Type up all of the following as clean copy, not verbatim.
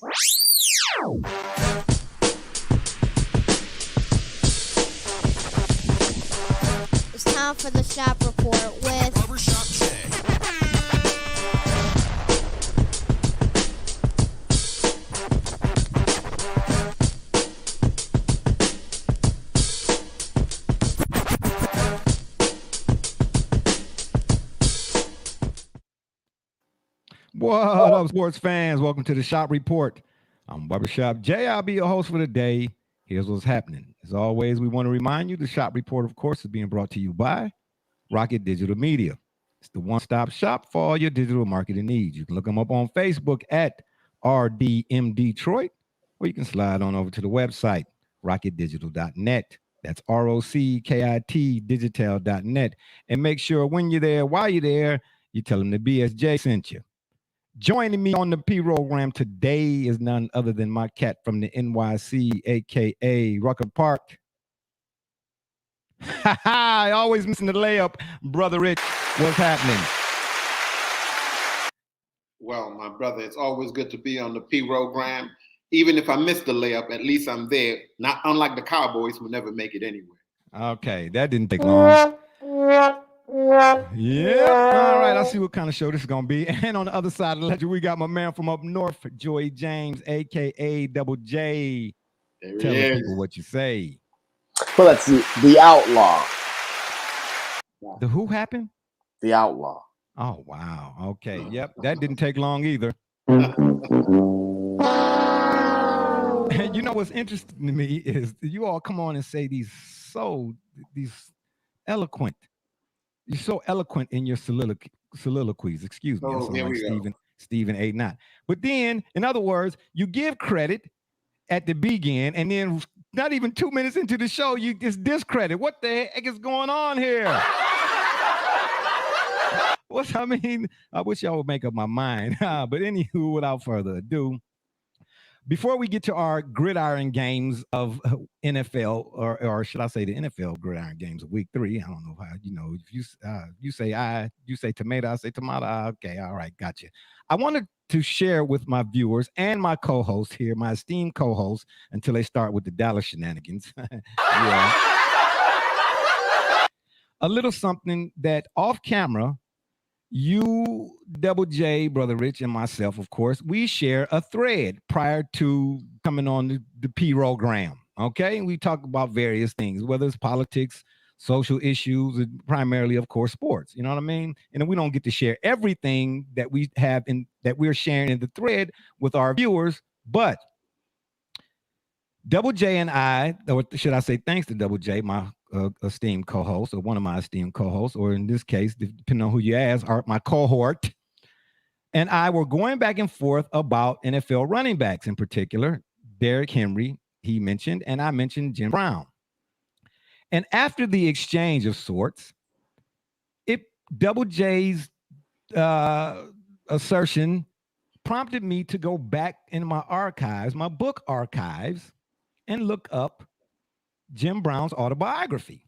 It's time for the shop report with Barbershop Jay. What up, sports fans? Welcome to the Shop Report. I'm Barbershop Jay. I'll be your host for the day. Here's what's happening. As always, we want to remind you the Shop Report, of course, is being brought to you by Rocket Digital Media. It's the one-stop shop for all your digital marketing needs. You can look them up on Facebook at RDM Detroit, or you can slide on over to the website, rocketdigital.net. That's ROCKIT digital.net. And make sure when you're there, while you're there, you tell them the BSJ sent you. Joining me on the P program today is none other than my cat from the NYC, aka Rucker Park. Always missing the layup, Brother Rich. What's happening? Well, my brother, it's always good to be on the P program. Even if I miss the layup, at least I'm there. Not unlike the Cowboys who never make it anywhere. Okay, that didn't take long. Yeah. All right. I see what kind of show this is going to be. And on the other side of the ledger, we got my man from up north, Joy James, a.k.a. Double J. Tell the people what you say. Well, that's the Outlaw. The who happened? The Outlaw. Oh, wow. Okay. Yep. That didn't take long either. And you know what's interesting to me is you all come on and say these eloquent. You're so eloquent in your soliloquies. Excuse me. Oh, here we go. Stephen A. Not. But then, in other words, you give credit at the begin, and then not even 2 minutes into the show, you just discredit. What the heck is going on here? I wish y'all would make up my mind. But anywho, without further ado, before we get to our gridiron games of NFL, or should I say the NFL gridiron games of week 3, I don't know how, if you say tomato, I say tomato. Okay, all right, gotcha. I wanted to share with my viewers and my co-host here, my esteemed co-host, until they start with the Dallas shenanigans. Yeah. A little something that off camera, you, Double J, Brother Rich, and myself, of course, we share a thread prior to coming on the P program. Okay, we talk about various things, whether it's politics, social issues, and primarily, of course, sports. You know what I mean? And we don't get to share everything that we have that we're sharing in the thread with our viewers, but Double J and I, or should I say, thanks to Double J, my esteemed co-host, or one of my esteemed co-hosts, or in this case, depending on who you ask, are my cohort, and I were going back and forth about NFL running backs, in particular, Derrick Henry, he mentioned, and I mentioned Jim Brown. And after the exchange of sorts, Double J's assertion prompted me to go back in my archives, my book archives, and look up Jim Brown's autobiography.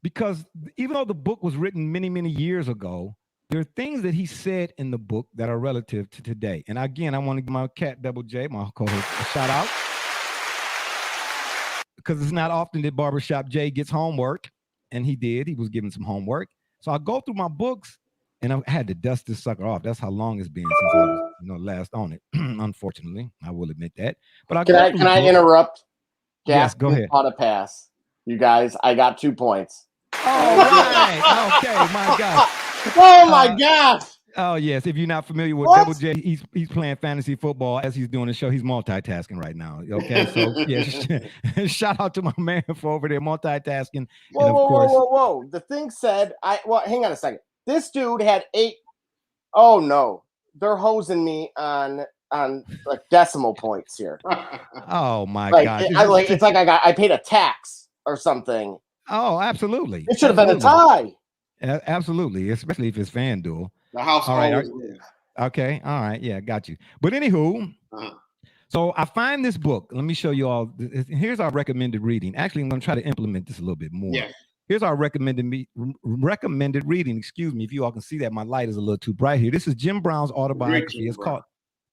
Because even though the book was written many, many years ago, there are things that he said in the book that are relative to today. And again, I want to give my cat, Double J, my co-host, a shout out. Because it's not often that Barbershop Jay gets homework. And he did. He was given some homework. So I go through my books, and I had to dust this sucker off. That's how long it's been since I was, last on it. Unfortunately, I will admit that. But can I interrupt? Yes, go ahead. On a pass, you guys. I got 2 points. All right. Okay, my God. Oh my gosh. Oh yes. If you're not familiar with Double J, he's playing fantasy football as he's doing the show. He's multitasking right now. Okay, so yeah, shout out to my man for over there multitasking. Whoa. The thing said, hang on a second. This dude had 8. Oh no, they're hosing me on like decimal points here. Oh my gosh. It's like I paid a tax or something. Oh, absolutely. It should have been a tie. Absolutely, especially if it's FanDuel. The house always wins. Okay, all right, yeah, got you. But anywho, so I find this book. Let me show you all. Here's our recommended reading. Actually, I'm going to try to implement this a little bit more. Yeah. Here's our recommended reading. Excuse me, if you all can see that my light is a little too bright here. This is Jim Brown's autobiography. It's called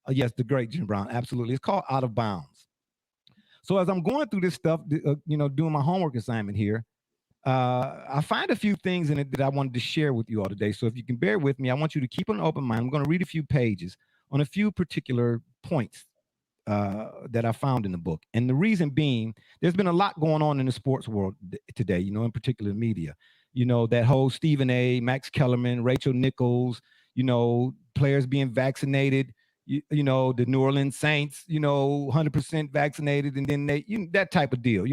Yes, the great Jim Brown. Absolutely. It's called Out of Bounds. So as I'm going through this stuff, doing my homework assignment here, I find a few things in it that I wanted to share with you all today. So if you can bear with me, I want you to keep an open mind. I'm going to read a few pages on a few particular points that I found in the book. And the reason being, there's been a lot going on in the sports world today, in particular media. That whole Stephen A., Max Kellerman, Rachel Nichols, players being vaccinated, the New Orleans Saints, 100% vaccinated, and then that type of deal,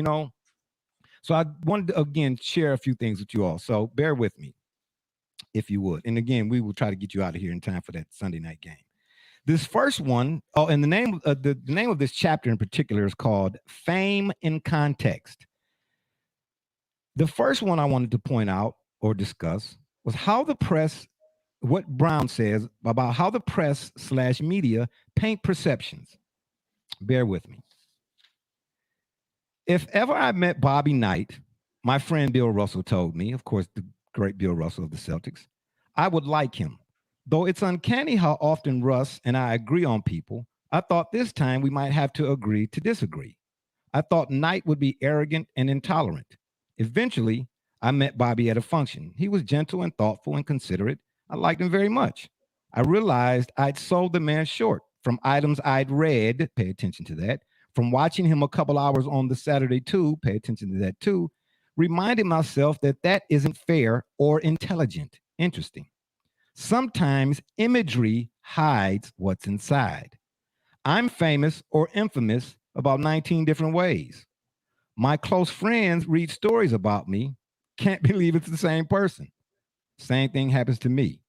So I wanted to, again, share a few things with you all. So bear with me, if you would. And again, we will try to get you out of here in time for that Sunday night game. This first one, and the name of this chapter in particular is called Fame in Context. The first one I wanted to point out or discuss was what Brown says about how the press/media paint perceptions. Bear with me. If ever I met Bobby Knight, my friend Bill Russell told me, of course, the great Bill Russell of the Celtics, I would like him. Though it's uncanny how often Russ and I agree on people, I thought this time we might have to agree to disagree. I thought Knight would be arrogant and intolerant. Eventually, I met Bobby at a function. He was gentle and thoughtful and considerate. I liked him very much. I realized I'd sold the man short from items I'd read, pay attention to that, from watching him a couple hours on the Saturday too, pay attention to that too, reminding myself that isn't fair or intelligent. Interesting. Sometimes imagery hides what's inside. I'm famous or infamous about 19 different ways. My close friends read stories about me. Can't believe it's the same person. Same thing happens to me.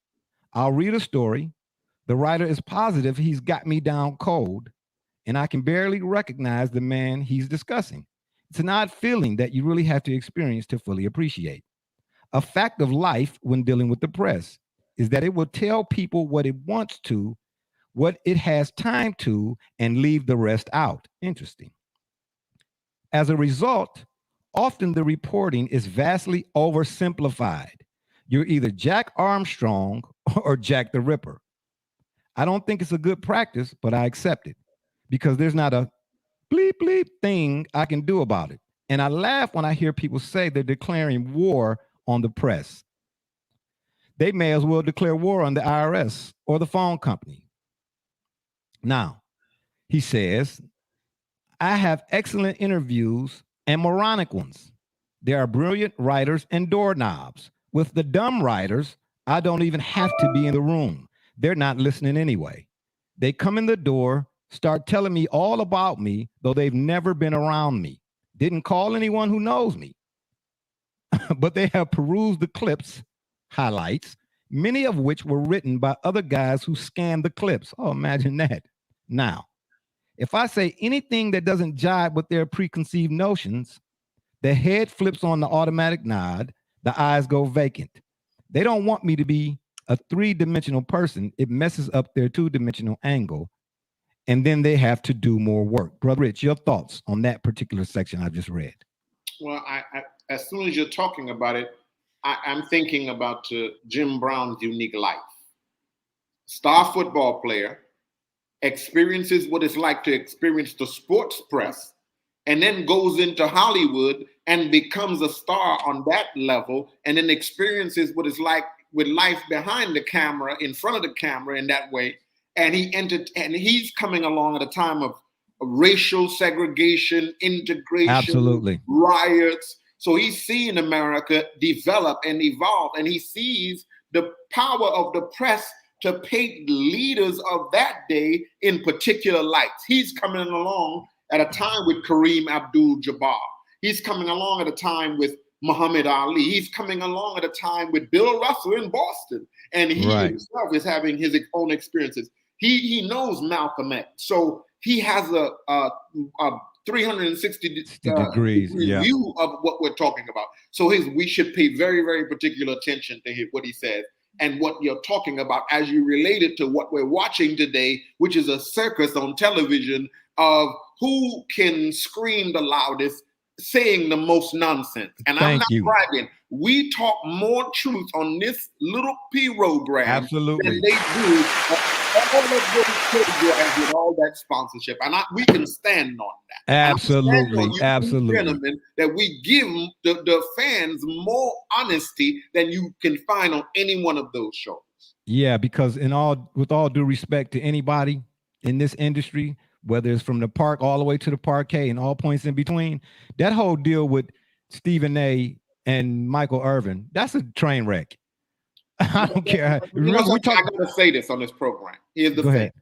I'll read a story. The writer is positive he's got me down cold, and I can barely recognize the man he's discussing. It's an odd feeling that you really have to experience to fully appreciate. A fact of life when dealing with the press is that it will tell people what it wants to, what it has time to, and leave the rest out. Interesting. As a result, often the reporting is vastly oversimplified. You're either Jack Armstrong or Jack the Ripper. I don't think it's a good practice, but I accept it because there's not a bleep bleep thing I can do about it. And I laugh when I hear people say they're declaring war on the press. They may as well declare war on the IRS or the phone company. Now, he says, I have excellent interviews and moronic ones. There are brilliant writers and doorknobs. With the dumb writers, I don't even have to be in the room. They're not listening anyway. They come in the door, start telling me all about me, though they've never been around me. Didn't call anyone who knows me. But they have perused the clips, highlights, many of which were written by other guys who scanned the clips. Oh, imagine that. Now, if I say anything that doesn't jibe with their preconceived notions, the head flips on the automatic nod, the eyes go vacant. They don't want me to be a three-dimensional person. It messes up their two-dimensional angle, and then they have to do more work. Brother Rich, your thoughts on that particular section I just read? Well, I as soon as you're talking about it, I'm thinking about Jim Brown's unique life. Star football player, experiences what it's like to experience the sports press, and then goes into Hollywood and becomes a star on that level, and then experiences what it's like with life behind the camera, in front of the camera in that way. And he's coming along at a time of racial segregation, integration, absolutely, riots. So he's seeing America develop and evolve, and he sees the power of the press to paint leaders of that day in particular lights. He's coming along at a time with Kareem Abdul-Jabbar. He's coming along at a time with Muhammad Ali. He's coming along at a time with Bill Russell in Boston. And he himself is having his own experiences. He knows Malcolm X. So he has a 360 degrees view of what we're talking about. So we should pay very, very particular attention to what he says and what you're talking about as you relate it to what we're watching today, which is a circus on television of who can scream the loudest, saying the most nonsense. And I'm Thank not you. bragging. We talk more truth on this little program Absolutely. than they do on all of those programs with all that sponsorship. And we can stand on that. Absolutely. And Absolutely. gentlemen, that we give the fans more honesty than you can find on any one of those shows. Yeah, because with all due respect to anybody in this industry, whether it's from the park all the way to the parquet and all points in between, that whole deal with Stephen A. and Michael Irvin, that's a train wreck. I don't care. Remember, I gotta say this on this program. Here's the thing. Ahead.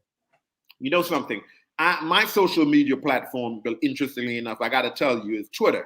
You know something? My social media platform, interestingly enough, I gotta tell you, is Twitter.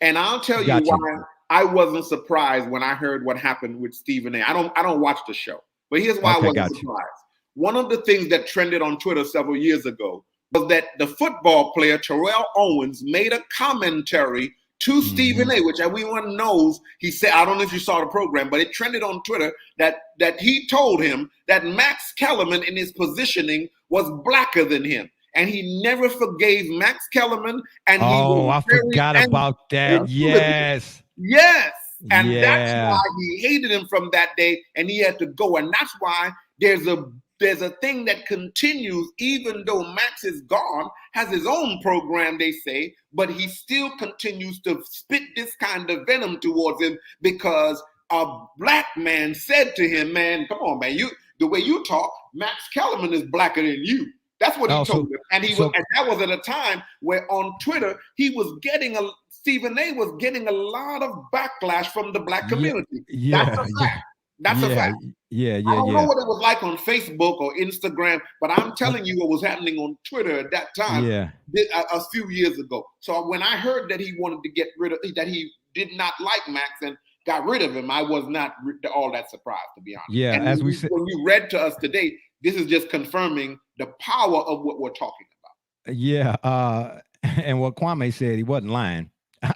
And I'll tell you why I wasn't surprised when I heard what happened with Stephen A. I don't watch the show, but here's why I wasn't surprised. One of the things that trended on Twitter several years ago was that the football player Terrell Owens made a commentary to Stephen A., which everyone knows. He said, I don't know if you saw the program, but it trended on Twitter that he told him that Max Kellerman in his positioning was blacker than him. And he never forgave Max Kellerman. And I forgot about that. Yes. Yes. And that's why he hated him from that day, and he had to go. And that's why there's a thing that continues, even though Max is gone, has his own program, they say, but he still continues to spit this kind of venom towards him because a black man said to him, man, come on, man, the way you talk, Max Kellerman is blacker than you. That's what he told him. And and that was at a time where on Twitter, Stephen A. was getting a lot of backlash from the black community. That's a fact. That's a fact. I don't know what it was like on Facebook or Instagram, but I'm telling you what was happening on Twitter at that time a few years ago. So when I heard that he wanted to get rid of, that he did not like Max and got rid of him, I was not all that surprised, to be honest. Yeah, and as we said, when you read to us today, this is just confirming the power of what we're talking about. Yeah, and what Kwame said, he wasn't lying,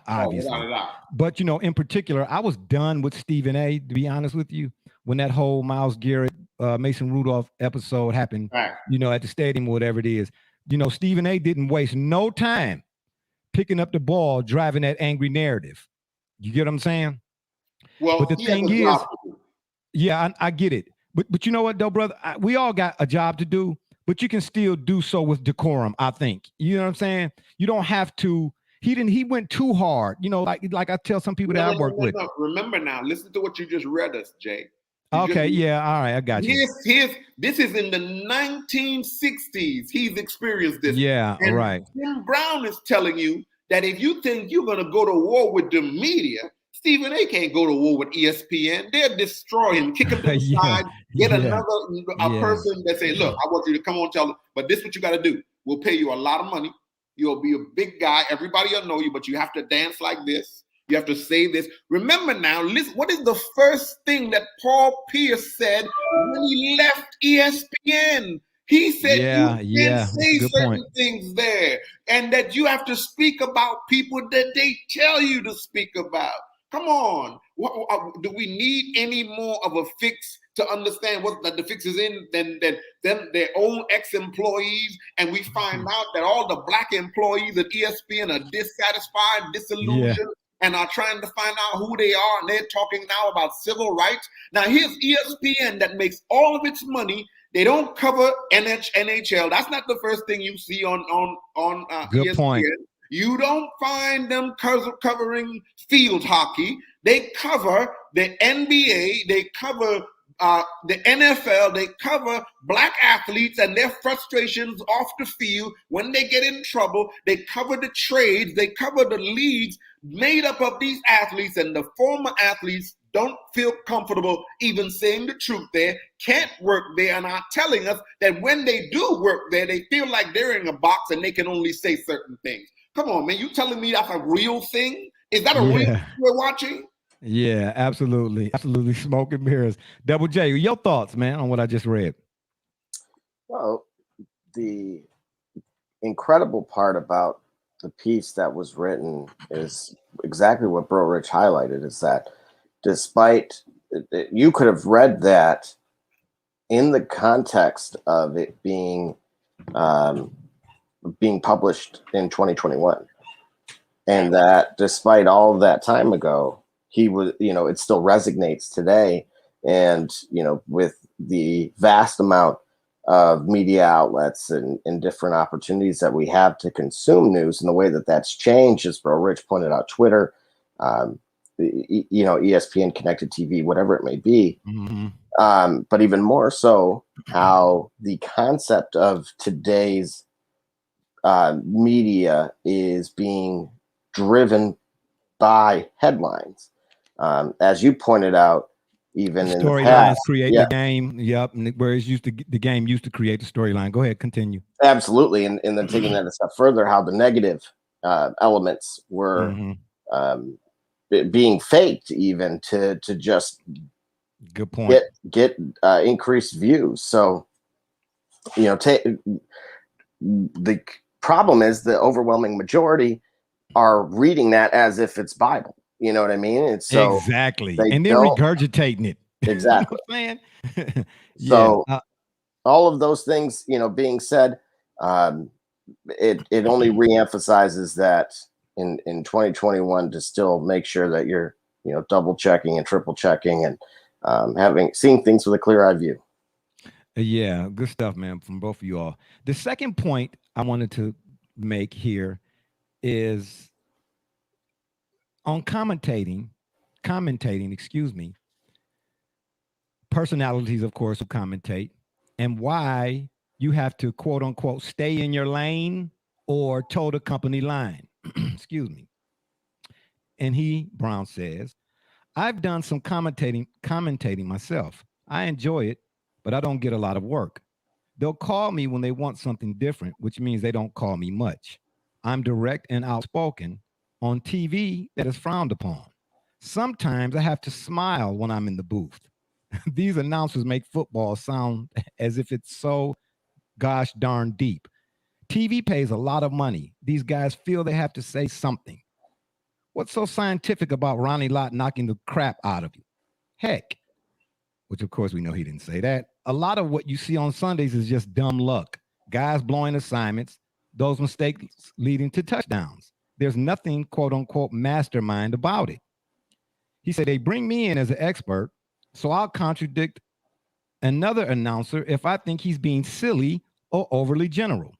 obviously. But in particular, I was done with Stephen A., to be honest with you, when that whole Myles Garrett, Mason Rudolph episode happened, at the stadium or whatever it is. Stephen A. didn't waste no time picking up the ball, driving that angry narrative. You get what I'm saying? Well, but the thing is, I get it. But you know what, though, brother? We all got a job to do, but you can still do so with decorum, I think. You know what I'm saying? You don't have to. He went too hard. Like I tell some people that I work with. Remember now, listen to what you just read us, Jay. All right, I got you. This is in the 1960s. He's experienced this. Yeah, and right. Jim Brown is telling you that if you think you're going to go to war with the media, Stephen A. can't go to war with ESPN. They'll destroy him, kick him to the side, get another person that say, look, I want you to come on, tell them, but this is what you got to do. We'll pay you a lot of money. You'll be a big guy. Everybody will know you, but you have to dance like this. You have to say this. Remember now, listen, what is the first thing that Paul Pierce said when he left ESPN? He said you can't say certain things there, and that you have to speak about people that they tell you to speak about. Come on. Do we need any more of a fix to understand what the fix is in than their own ex-employees? And we find out that all the black employees at ESPN are dissatisfied, disillusioned, and are trying to find out who they are. And they're talking now about civil rights. Now, here's ESPN that makes all of its money. They don't cover NHL. That's not the first thing you see on Good ESPN. Point. You don't find them covering field hockey. They cover the NBA. They cover the NFL. They cover black athletes and their frustrations off the field when they get in trouble. They cover the trades. They cover the leagues made up of these athletes, and the former athletes don't feel comfortable even saying the truth there, can't work there, and are telling us that when they do work there, they feel like they're in a box and they can only say certain things. Come on, man. You telling me that's a real thing? Is that a real thing we're watching? Yeah, absolutely. Absolutely. Smoke and mirrors. Double J, your thoughts, man, on what I just read. Well, the incredible part about the piece that was written is exactly what Bro Rich highlighted, is that despite you could have read that in the context of it being published in 2021. and that despite all of that time ago, he was, it still resonates today. And, with the vast amount of media outlets and different opportunities that we have to consume news, and the way that that's changed, as Bro Rich pointed out, Twitter, ESPN, connected TV, whatever it may be. Mm-hmm. But even more so, how the concept of today's media is being driven by headlines. As you pointed out, even in the storylines past, create the game. Yep. Whereas the game used to create the storyline. Go ahead, continue. Absolutely. And then taking that a step further, how the negative elements were being faked even to just good point. Get increased views. So, the problem is the overwhelming majority are reading that as if it's Bible. You know what I mean? It's so exactly, and then regurgitating it. Exactly. You know what I'm saying? So all of those things, being said, it only reemphasizes that in 2021 to still make sure that you're double checking and triple checking and seeing things with a clear eye view. Yeah, good stuff, man, from both of you all. The second point I wanted to make here is on commentating, personalities, of course, who commentate, and why you have to, quote unquote, stay in your lane or toe the company line. Excuse me. And Brown says, I've done some commentating myself. I enjoy it, but I don't get a lot of work. They'll call me when they want something different, which means they don't call me much. I'm direct and outspoken. On TV, that is frowned upon. Sometimes I have to smile when I'm in the booth. These announcers make football sound as if it's so gosh darn deep. TV pays a lot of money. These guys feel they have to say something. What's so scientific about Ronnie Lott knocking the crap out of you? Heck, which of course we know he didn't say that. A lot of what you see on Sundays is just dumb luck. Guys blowing assignments, those mistakes leading to touchdowns. There's nothing, quote unquote, mastermind about it. He said, they bring me in as an expert, so I'll contradict another announcer if I think he's being silly or overly general.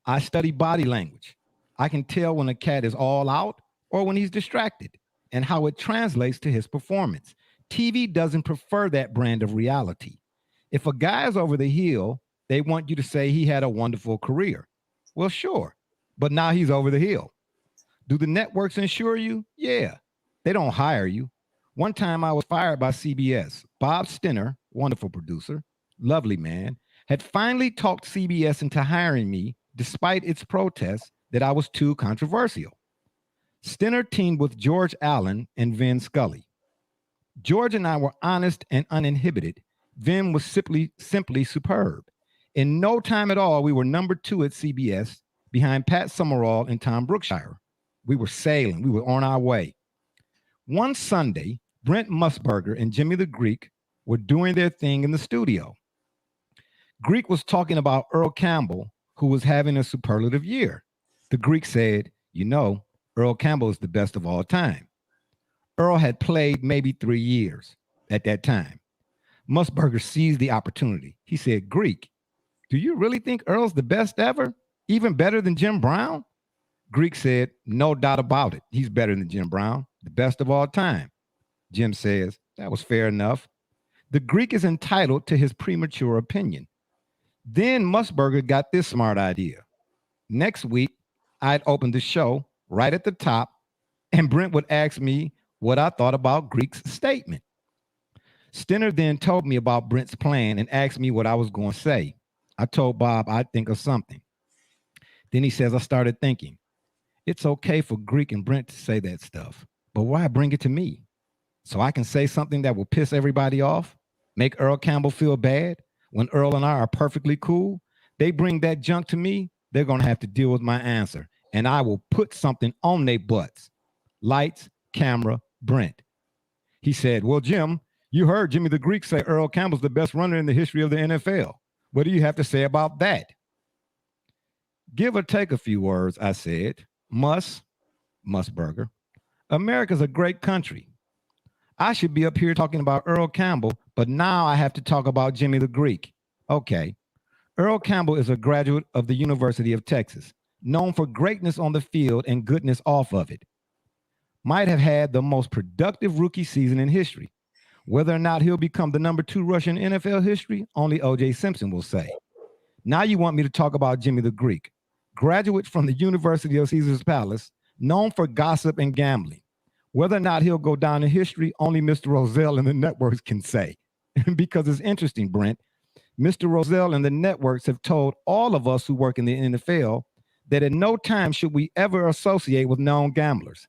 I study body language. I can tell when a cat is all out or when he's distracted and how it translates to his performance. TV doesn't prefer that brand of reality. If a guy is over the hill, they want you to say he had a wonderful career. Well, sure. But now he's over the hill. Do the networks insure you? Yeah. They don't hire you. One time I was fired by CBS. Bob Stinner, wonderful producer, lovely man, had finally talked CBS into hiring me despite its protests that I was too controversial. Stinner teamed with George Allen and Vin Scully. George and I were honest and uninhibited. Vin was simply superb. In no time at all, we were number 2 at CBS, behind Pat Summerall and Tom Brookshire. We were sailing. We were on our way. One Sunday, Brent Musburger and Jimmy the Greek were doing their thing in the studio. Greek was talking about Earl Campbell, who was having a superlative year. The Greek said, Earl Campbell is the best of all time. Earl had played maybe 3 years at that time. Musburger seized the opportunity. He said, Greek, do you really think Earl's the best ever? Even better than Jim Brown? Greek said, no doubt about it. He's better than Jim Brown, the best of all time. Jim says, that was fair enough. The Greek is entitled to his premature opinion. Then Musburger got this smart idea. Next week, I'd open the show right at the top, and Brent would ask me what I thought about Greek's statement. Stinner then told me about Brent's plan and asked me what I was going to say. I told Bob I'd think of something. Then he says, I started thinking, it's okay for Greek and Brent to say that stuff, but why bring it to me? So I can say something that will piss everybody off, make Earl Campbell feel bad when Earl and I are perfectly cool. They bring that junk to me, they're going to have to deal with my answer, and I will put something on their butts. Lights, camera, Brent. He said, well, Jim, you heard Jimmy the Greek say Earl Campbell's the best runner in the history of the NFL. What do you have to say about that? Give or take a few words, I said. Must, Musburger. America's a great country. I should be up here talking about Earl Campbell, but now I have to talk about Jimmy the Greek. Okay. Earl Campbell is a graduate of the University of Texas, known for greatness on the field and goodness off of it. Might have had the most productive rookie season in history. Whether or not he'll become the number 2 rusher in NFL history, only O.J. Simpson will say. Now you want me to talk about Jimmy the Greek, graduate from the University of Caesar's Palace, known for gossip and gambling. Whether or not he'll go down in history, only Mr. Rozelle and the networks can say. Because it's interesting, Brent. Mr. Rozelle and the networks have told all of us who work in the NFL that at no time should we ever associate with known gamblers.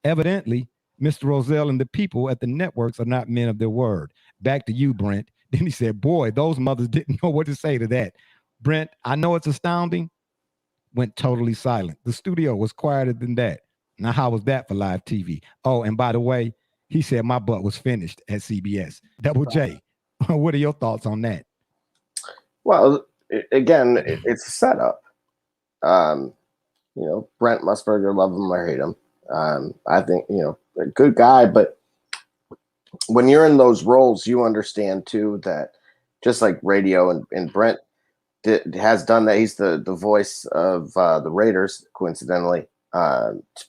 Evidently, Mr. Rozelle and the people at the networks are not men of their word. Back to you, Brent. Then he said, boy, those mothers didn't know what to say to that. Brent, I know it's astounding. Went totally silent. The studio was quieter than that. Now, how was that for live TV? Oh, and by the way, he said my butt was finished at CBS. Double J, what are your thoughts on that? Well, again, it's a setup. Brent Musburger, love him or hate him. I think, a good guy, but when you're in those roles, you understand too that just like radio and Brent has done that. He's the voice of the Raiders, coincidentally,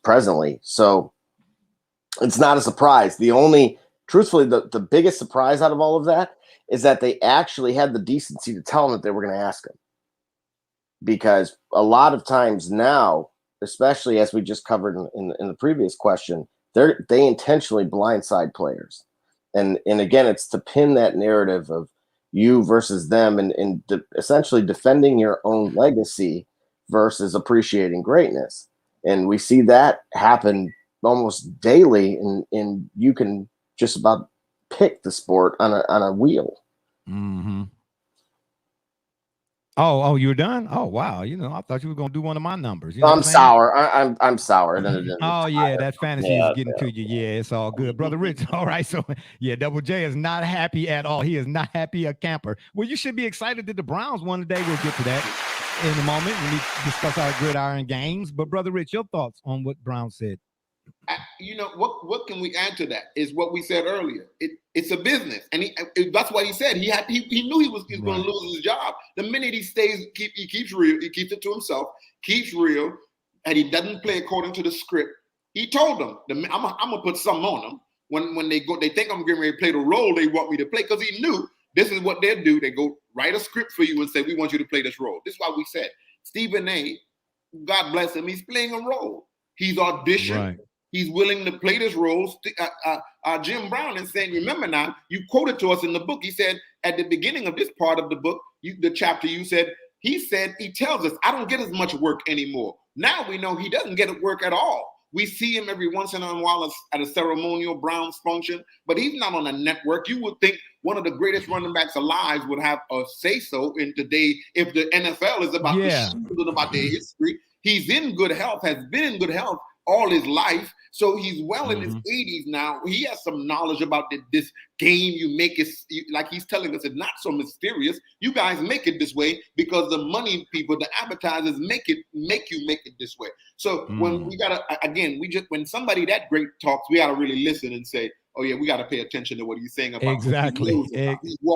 presently. So it's not a surprise. Truthfully, the biggest surprise out of all of that is that they actually had the decency to tell him that they were going to ask him. Because a lot of times now, especially as we just covered in the previous question, they intentionally blindside players. And again, it's to pin that narrative of you versus them and essentially defending your own legacy versus appreciating greatness. And we see that happen almost daily, and you can just about pick the sport on a wheel. Mm-hmm. Oh, you were done? Oh, wow. I thought you were going to do one of my numbers. I'm sour. I'm sour. Oh, yeah, that fantasy is getting to you. Yeah, it's all good. Brother Rich, all right. So, yeah, Double J is not happy at all. He is not happy a camper. Well, you should be excited that the Browns won today. We'll get to that in a moment when we discuss our gridiron games. But, Brother Rich, your thoughts on what Brown said? What can we add to that is what we said earlier. It's a business, and that's what he said. He knew he was going to lose his job. The minute he keeps real, he keeps it to himself, keeps real, and he doesn't play according to the script. He told them, "I'm gonna put something on them when they go. They think I'm getting ready to play the role they want me to play because he knew this is what they'll do. They go write a script for you and say, we want you to play this role. This is why we said Stephen A. God bless him. He's playing a role. He's auditioned." Right. He's willing to play this role. Jim Brown is saying, remember now, you quoted to us in the book. He said at the beginning of this part of the book, the chapter he tells us, I don't get as much work anymore. Now we know he doesn't get work at all. We see him every once in a while at a ceremonial Browns function, but he's not on a network. You would think one of the greatest running backs alive would have a say-so in today if the NFL is about about their history. He's in good health, has been in good health all his life. So he's well in his 80s now. He has some knowledge about this game you make it, like he's telling us, it's not so mysterious. You guys make it this way because the money people, the advertisers make you make it this way. So when we gotta, again, when somebody that great talks, we gotta really listen and say, oh yeah, we gotta pay attention to what he's saying about exactly.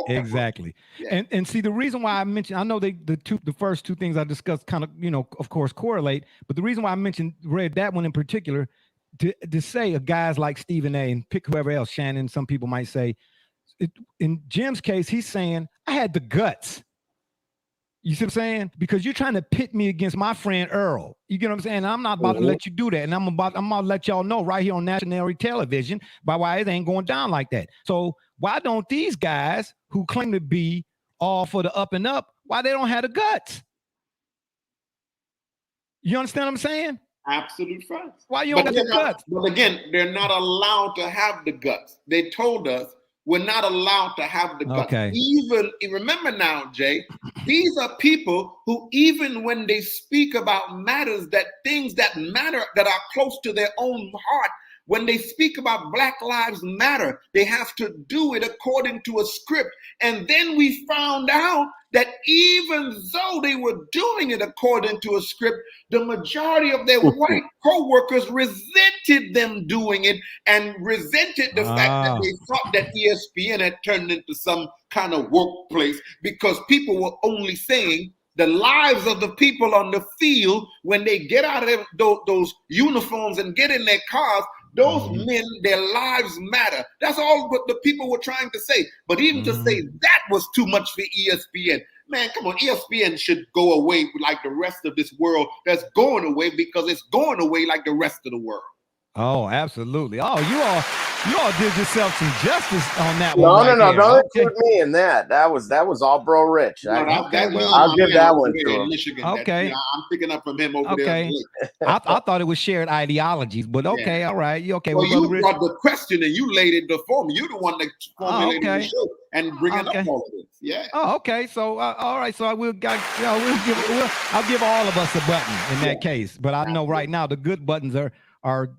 Exactly. Yeah. And see, the reason why I mentioned, I know the first two things I discussed kind of, of course, correlate, but the reason why I read that one in particular, to say of guys like Stephen A. and pick whoever else, Shannon, some people might say, in Jim's case, he's saying, I had the guts. You see what I'm saying? Because you're trying to pit me against my friend Earl. You get what I'm saying? I'm not about to let you do that. And I'm about to let y'all know right here on national television by why it ain't going down like that. So why don't these guys who claim to be all for the up and up, why they don't have the guts? You understand what I'm saying? Absolute facts. Why you don't have the guts? But again, they're not allowed to have the guts. They told us we're not allowed to have the guts. Okay. Even remember now, Jay, these are people who, even when they speak about things that matter, that are close to their own heart, When they speak about Black Lives Matter, they have to do it according to a script. And then we found out that even though they were doing it according to a script, the majority of their white co-workers resented them doing it and resented the fact that they thought that ESPN had turned into some kind of workplace because people were only saying the lives of the people on the field when they get out of those uniforms and get in their cars. Those men, their lives matter. That's all what the people were trying to say. But even to say that was too much for ESPN. Man, come on, ESPN should go away like the rest of this world that's going away because it's going away like the rest of the world. Oh, absolutely. Oh, you all did yourself some justice on that no, one. No, don't include me in that. That was all Bro Rich. I'll give that one to him. Michigan, okay. I'm picking up from him over there. I thought it was shared ideologies, but okay, all right. You okay? Well, you brought the question and you laid it before me. You're the one that formulated the show and bringing up all of this. Yeah. Oh, okay. So, all right. So I'll give all of us a button in that case. But I know right now the good buttons are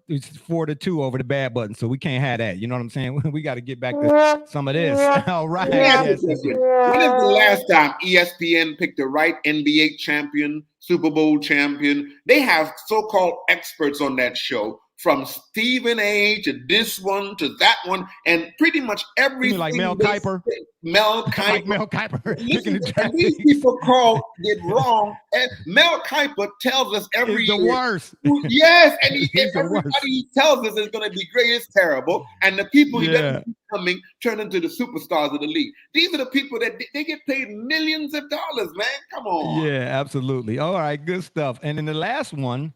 it's 4-2 over the bad button, so we can't have that. You know what I'm saying? We got to get back to some of this. All right. Yes. When is the last time ESPN picked the right NBA champion, Super Bowl champion? They have so-called experts on that show, from Stephen A. to this one to that one, and pretty much everything. Like Mel Kiper? Mel Kiper. Like Mel Kiper. And these people called it wrong. And Mel Kiper tells us every year. The worst. Yes, and everybody he tells us is going to be great. It's terrible. And the people he doesn't see coming turn into the superstars of the league. These are the people that they get paid millions of dollars, man. Come on. Yeah, absolutely. All right, good stuff. And in the last one,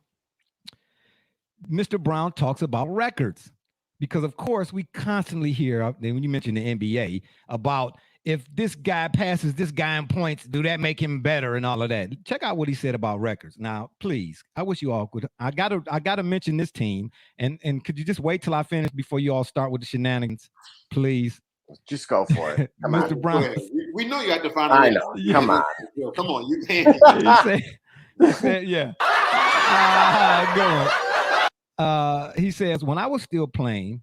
Mr. Brown talks about records because, of course, we constantly hear, when you mention the NBA, about if this guy passes this guy in points, do that make him better and all of that. Check out what he said about records. Now, please, I wish you all could. I gotta mention this team, and could you just wait till I finish before you all start with the shenanigans, please? Just go for it, Mr. Brown. We know you have to find a I know. Yeah. Come on. Come on, you can't. He said, yeah. Go on. He says, when I was still playing,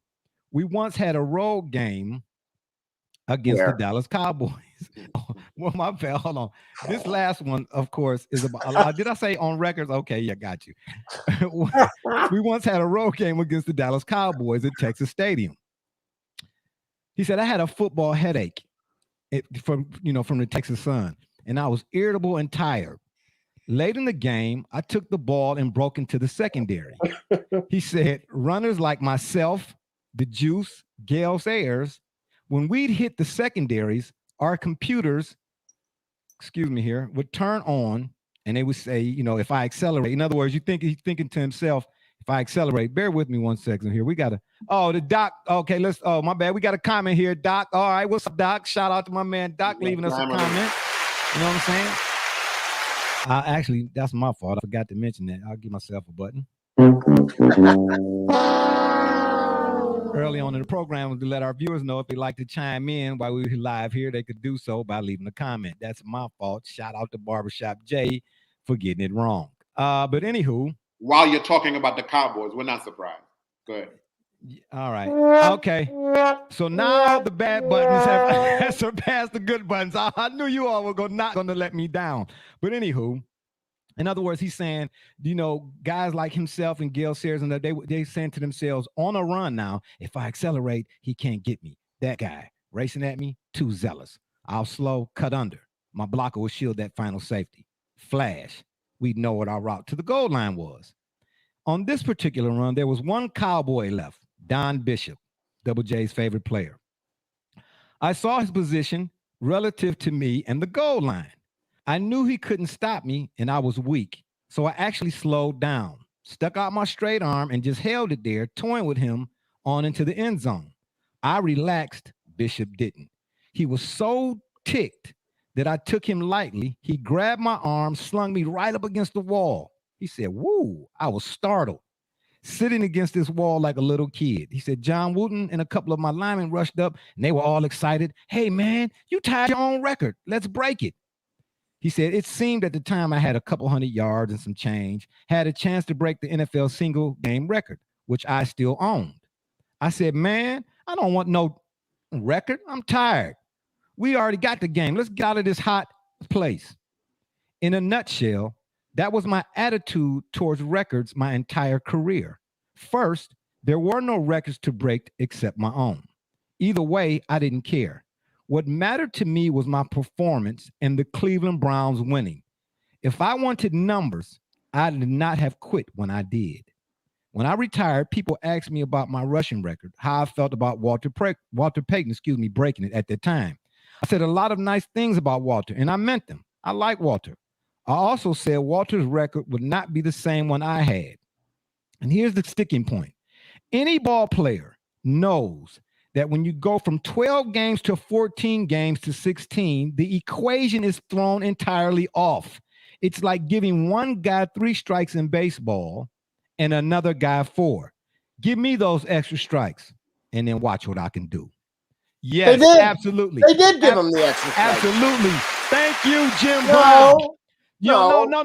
we once had a road game against the Dallas Cowboys. Well, my bad. Hold on. This last one, of course, is about. Did I say on records? Okay, yeah, got you. We once had a road game against the Dallas Cowboys at Texas Stadium. He said, I had a football headache from the Texas sun, and I was irritable and tired. Late in the game, I took the ball and broke into the secondary. He said, runners like myself, the Juice, Gale Sayers, when we'd hit the secondaries, our computers, would turn on and they would say, if I accelerate. In other words, he's thinking to himself, if I accelerate, bear with me 1 second here. We got the Doc. Okay, my bad. We got a comment here, Doc. All right, what's up, Doc? Shout out to my man, Doc, leaving us a comment. You know what I'm saying? Actually, that's my fault. I forgot to mention that. I'll give myself a button. Early on in the program, to let our viewers know if they'd like to chime in while we're live here, they could do so by leaving a comment. That's my fault. Shout out to Barbershop Jay for getting it wrong. But anywho. While you're talking about the Cowboys, we're not surprised. Go ahead. All right. Okay. So now the bad buttons have surpassed the good buttons. I knew you all were not going to let me down. But anywho, in other words, he's saying, guys like himself and Gale Sayers, and they saying to themselves, on a run now, if I accelerate, he can't get me. That guy racing at me, too zealous. I'll slow, cut under. My blocker will shield that final safety. Flash. We'd know what our route to the goal line was. On this particular run, there was one cowboy left. Don Bishop, Double J's favorite player. I saw his position relative to me and the goal line. I knew he couldn't stop me, and I was weak. So I actually slowed down, stuck out my straight arm, and just held it there, toying with him on into the end zone. I relaxed. Bishop didn't. He was so ticked that I took him lightly. He grabbed my arm, slung me right up against the wall. He said, woo, I was startled. Sitting against this wall like a little kid. He said, John Wooten and a couple of my linemen rushed up, and they were all excited. Hey, man, you tied your own record. Let's break it. He said, it seemed at the time I had a couple hundred yards and some change, had a chance to break the NFL single game record, which I still owned. I said, man, I don't want no record. I'm tired. We already got the game. Let's get out of this hot place. In a nutshell, that was my attitude towards records my entire career. First, there were no records to break except my own. Either way, I didn't care. What mattered to me was my performance and the Cleveland Browns winning. If I wanted numbers, I did not have quit when I did. When I retired, people asked me about my rushing record, how I felt about Walter Payton, breaking it at that time. I said a lot of nice things about Walter, and I meant them. I like Walter. I also said Walter's record would not be the same one I had. And here's the sticking point. Any ball player knows that when you go from 12 games to 14 games to 16, the equation is thrown entirely off. It's like giving one guy 3 strikes in baseball and another guy 4. Give me those extra strikes and then watch what I can do. Yes, they did. Absolutely. They did give him the extra strikes. Absolutely. Thank you, Jim Brown. No. No.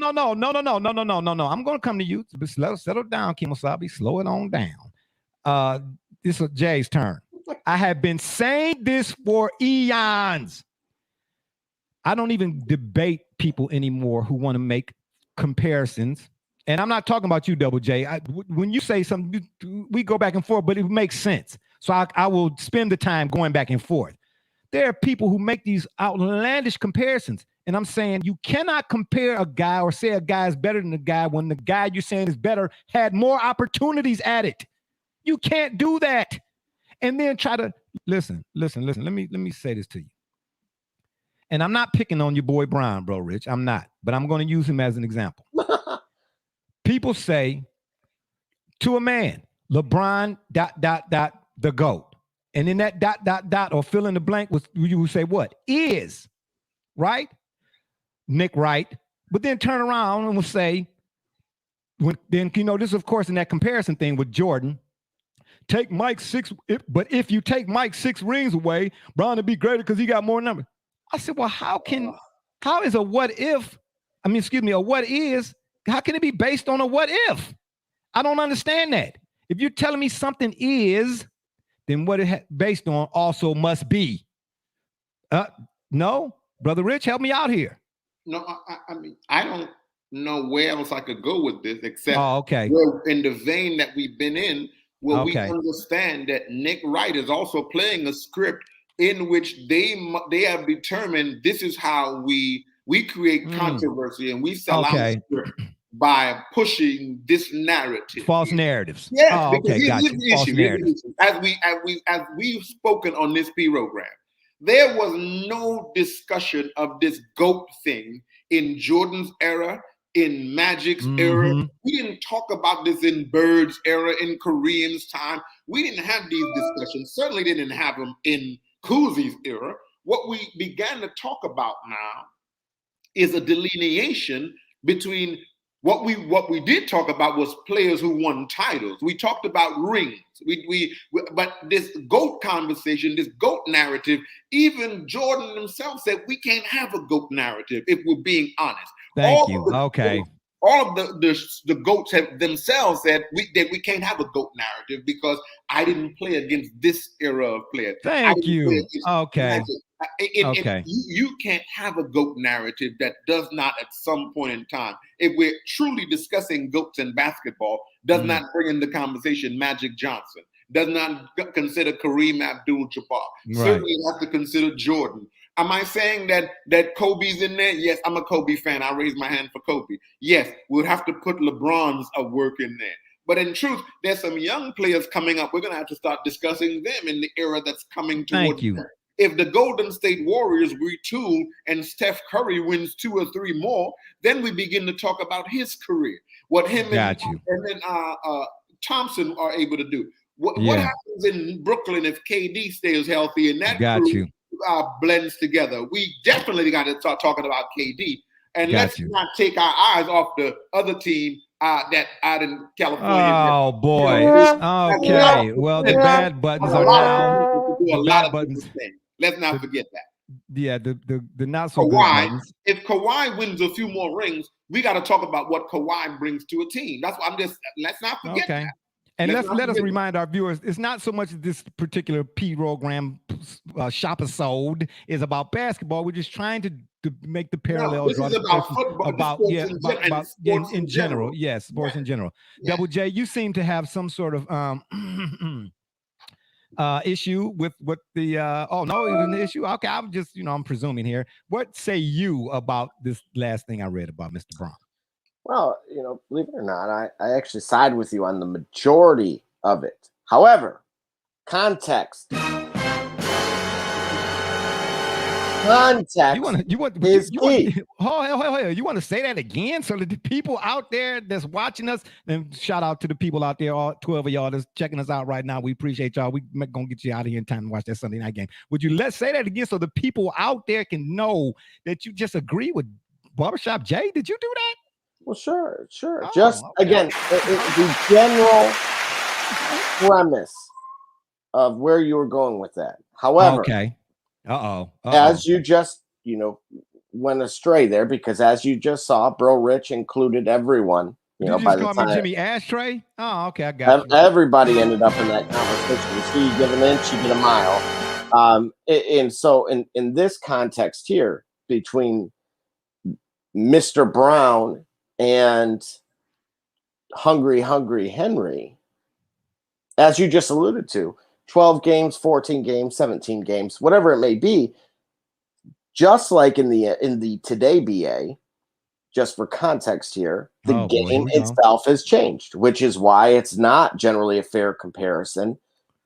I'm going to come to you. Settle down, Kemosabe. Slow it on down. This is Jay's turn. I have been saying this for eons. I don't even debate people anymore who want to make comparisons. And I'm not talking about you, Double J. When you say something, we go back and forth, but it makes sense. So I will spend the time going back and forth. There are people who make these outlandish comparisons. And I'm saying you cannot compare a guy or say a guy is better than a guy when the guy you're saying is better had more opportunities at it. You can't do that. And then try to listen. Let me say this to you. And I'm not picking on your boy Brian, bro, Rich. I'm not. But I'm going to use him as an example. People say to a man, LeBron, ... the GOAT. And in that ... or fill in the blank, you would say what? Is, right? Nick Wright. But then turn around and will say, this, of course, in that comparison thing with Jordan, take Mike's 6, but if you take Mike's 6 rings away, Bron would be greater because he got more numbers. I said, well, how is a what if, a what is, how can it be based on a what if? I don't understand that. If you're telling me something is, then what it based on also must be. No, Brother Rich, help me out here. No, I don't know where else I could go with this except we're in the vein that we've been in, where we understand that Nick Wright is also playing a script in which they have determined this is how we create controversy and we sell out the script by pushing this narrative. False narratives. Yes, because here's the false issue. narratives. As we've spoken on this program, there was no discussion of this GOAT thing in Jordan's era, in Magic's era. We didn't talk about this in Bird's era, in Kareem's time. We didn't have these discussions. Certainly didn't have them in Cousie's era. What we began to talk about now is a delineation between what we did talk about was players who won titles. We talked about rings. But this GOAT conversation, this GOAT narrative, even Jordan himself said we can't have a GOAT narrative if we're being honest. Thank you. All of the GOATs have themselves said that we can't have a GOAT narrative because I didn't play against this era of players. Thank you. Okay. You can't have a GOAT narrative that does not at some point in time, if we're truly discussing GOATs in basketball, does not bring in the conversation Magic Johnson, does not consider Kareem Abdul-Jabbar. Certainly you have to consider Jordan. Am I saying that Kobe's in there? Yes, I'm a Kobe fan. I raise my hand for Kobe. Yes, we'll have to put LeBron's work in there. But in truth, there's some young players coming up. We're going to have to start discussing them in the era that's coming towards them. If the Golden State Warriors retool and Steph Curry wins 2 or 3 more, then we begin to talk about his career. What him and then Thompson are able to do. What happens in Brooklyn if KD stays healthy and that crew blends together? We definitely got to start talking about KD. And let's not take our eyes off the other team that out in California. Oh, boy. Okay. Well, the bad buttons are now. A lot of buttons. Let's not forget that. Yeah, the not so good buttons. If Kawhi wins a few more rings, we got to talk about what Kawhi brings to a team. That's what let's not forget that. And let us remind our viewers, it's not so much this particular program shop episode is about basketball. We're just trying to make the parallel. No, this is about football, in general. Yes, sports in general. Yeah. Double J, you seem to have some sort of issue with what the oh no, it was an issue. Okay, I'm just I'm presuming here. What say you about this last thing I read about Mr. Brown? Well, believe it or not, I actually side with you on the majority of it. However, context. You want to say that again so that the people out there that's watching us, and shout out to the people out there, all 12 of y'all that's checking us out right now. We appreciate y'all. We're gonna get you out of here in time to watch that Sunday night game. Would you let's say that again so the people out there can know that you just agree with Barbershop Jay? Did you do that? Well, sure. Oh, just again, the general premise of where you were going with that. However, okay. As you just, went astray there, because as you just saw, Bro Rich included everyone. Did you just call me Jimmy Ashtray? Oh, okay, I got you. Everybody ended up in that conversation. You see, you give an inch, you get a mile. And so in this context here, between Mr. Brown and Hungry Henry, as you just alluded to, 12 games, 14 games, 17 games, whatever it may be, just like in the Today BA, just for context here, the game itself has changed, which is why it's not generally a fair comparison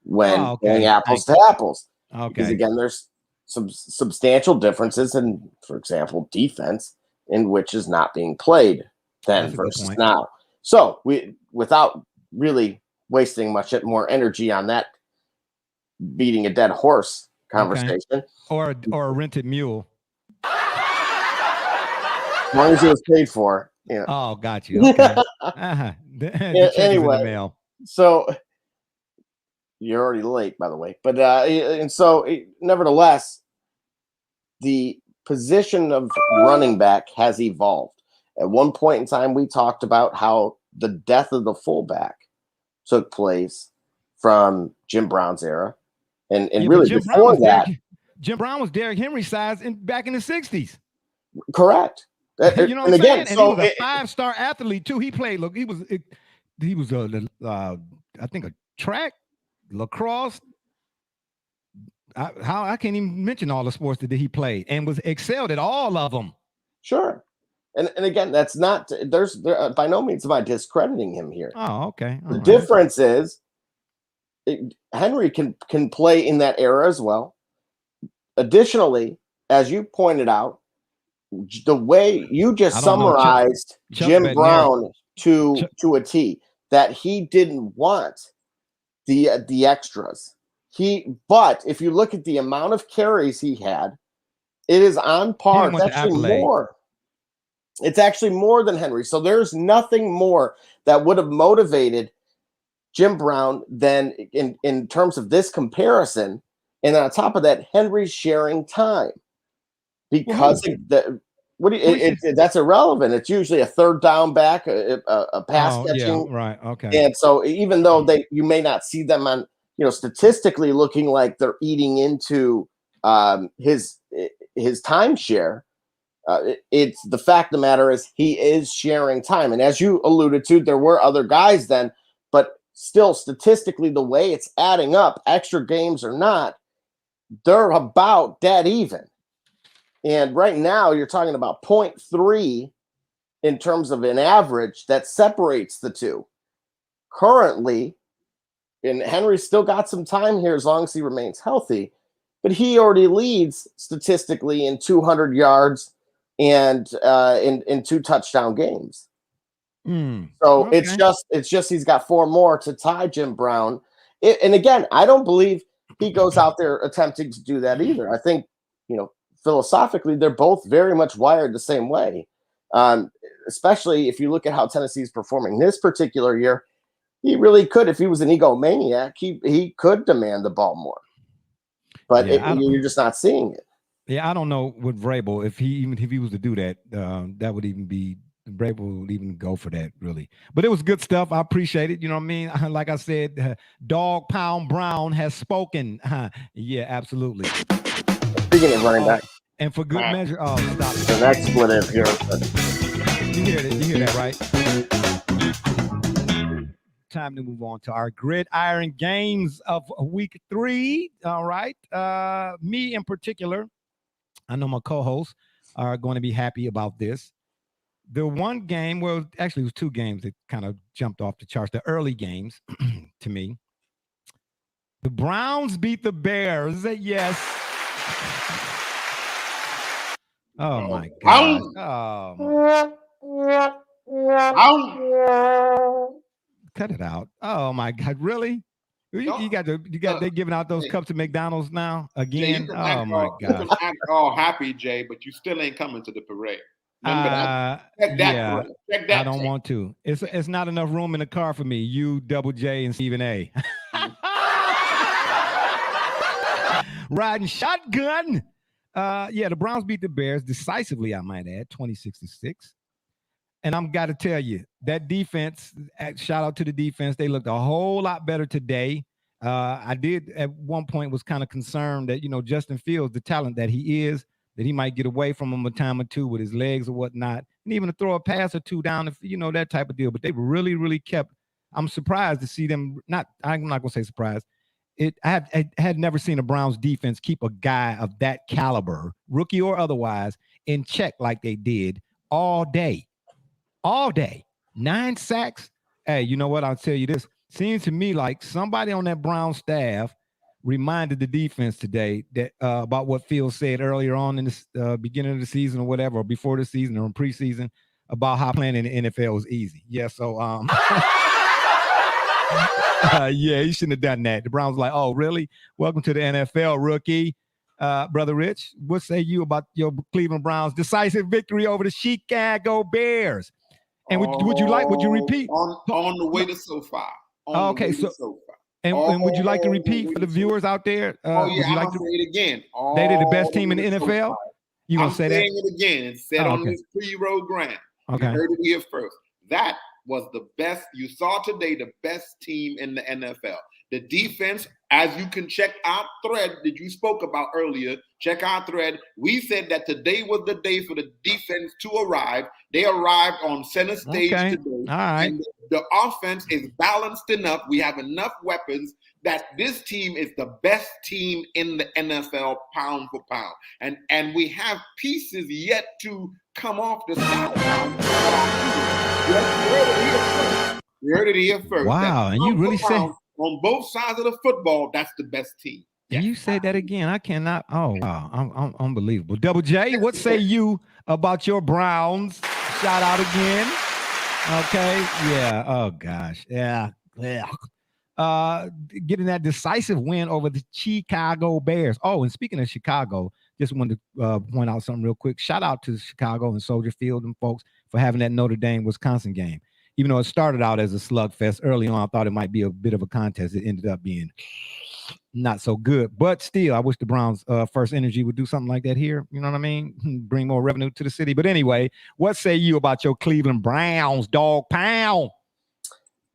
when going apples to apples. Okay. Because again, there's some substantial differences in, for example, defense, in which is not being played then versus now. So without really wasting much more energy on that beating a dead horse conversation, or a rented mule, as long as it was paid for. Oh, got you. Okay. Anyway, so you're already late, by the way. But nevertheless, the position of running back has evolved. At one point in time, we talked about how the death of the fullback took place from Jim Brown's era. And really before that, Jim Brown was Derrick Henry's size back in the 60s. Correct. You know what I'm saying? And he was a 5-star athlete too. He played. Look, he was I think a track, lacrosse. I can't even mention all the sports that he played and was excelled at all of them. Sure. And again, that's not by no means am I discrediting him here. Oh, okay. The difference is Henry can play in that era as well. Additionally, as you pointed out, the way you just summarized Jim Brown to a T, that he didn't want the extras. But if you look at the amount of carries he had, it is on par. It's actually more. It's actually more than Henry. So there's nothing more that would have motivated Jim Brown than in terms of this comparison. And on top of that, Henry's sharing time because that's irrelevant. It's usually a third down back, a pass catching. Yeah, right. Okay. And so even though you may not see them on, statistically looking like they're eating into his timeshare, it's the fact of the matter is he is sharing time. And as you alluded to, there were other guys then, but still statistically, the way it's adding up, extra games or not, they're about dead even. And right now you're talking about 0.3 in terms of an average that separates the two. Currently, and Henry's still got some time here as long as he remains healthy, but he already leads statistically in 200 yards and in 2 touchdown games. So it's just he's got 4 more to tie Jim Brown. And again, I don't believe he goes out there attempting to do that either. I think, philosophically, they're both very much wired the same way. Especially if you look at how Tennessee's performing this particular year, he really could, if he was an egomaniac, he could demand the ball more. But you're just not seeing it. Yeah, I don't know with Vrabel if he was to do that, that would even be Brave will even go for that, really. But it was good stuff. I appreciate it. You know what I mean? Like I said, Dog Pound Brown has spoken. Yeah, absolutely. Speaking of running back, and for good measure, stop it. the next split is here. You hear that? You hear that, right? Time to move on to our Gridiron Games of week 3. All right. Me in particular, I know my co-hosts are going to be happy about this. The one game, well, actually it was 2 games that kind of jumped off the charts, the early games to me. The Browns beat the Bears. Yes. Oh my God. Cut it out. Oh my God. Really? You got they giving out those cups at McDonald's now again. Oh my God. You can act all happy, Jay, but you still ain't coming to the parade. Check that. I don't want to. It's not enough room in the car for me. You, Double J, and Stephen A. Riding shotgun. The Browns beat the Bears decisively, I might add, 26-6. And I'm got to tell you, that defense, shout out to the defense, they looked a whole lot better today. I did at one point was kind of concerned that, Justin Fields, the talent that he is, that he might get away from him a time or two with his legs or whatnot, and even to throw a pass or two down, if that type of deal. But they really, really kept. I'm surprised to see them. I'm not gonna say surprised. I had never seen a Browns defense keep a guy of that caliber, rookie or otherwise, in check like they did all day. 9 sacks. Hey, you know what? I'll tell you this. Seems to me like somebody on that Brown staff reminded the defense today that about what Phil said earlier on in the beginning of the season or whatever, or before the season or in preseason, about how playing in the NFL is easy. Yeah, so he shouldn't have done that. The Browns were like, oh, really? Welcome to the NFL, rookie. Brother Rich, what say you about your Cleveland Browns' decisive victory over the Chicago Bears? And would you repeat? On the way to SoFi. And would you like to repeat for the viewers out there? Would you like to say it again? They did the best team in the NFL? You gonna say that? I'm saying it again. It's said on this pre-program. Okay. You heard it here first. That was the best. You saw today the best team in the NFL. The defense, as you can check our thread that you spoke about earlier, check our thread. We said that today was the day for the defense to arrive. They arrived on center stage today. All right. And the offense is balanced enough. We have enough weapons that this team is the best team in the NFL pound for pound. And we have pieces yet to come off the sideline. You heard it here first. Wow, and you really said on both sides of the football, that's the best team. And you say that again. I cannot. Oh, wow. I'm unbelievable. Double J, what say you about your Browns? Shout out again. Okay. Yeah. Oh, gosh. Yeah. Getting that decisive win over the Chicago Bears. Oh, and speaking of Chicago, just wanted to point out something real quick. Shout out to Chicago and Soldier Field and folks for having that Notre Dame Wisconsin game. Even though it started out as a slugfest early on, I thought it might be a bit of a contest. It ended up being not so good. But still, I wish the Browns First Energy would do something like that here. You know what I mean? Bring more revenue to the city. But anyway, what say you about your Cleveland Browns, dog pound?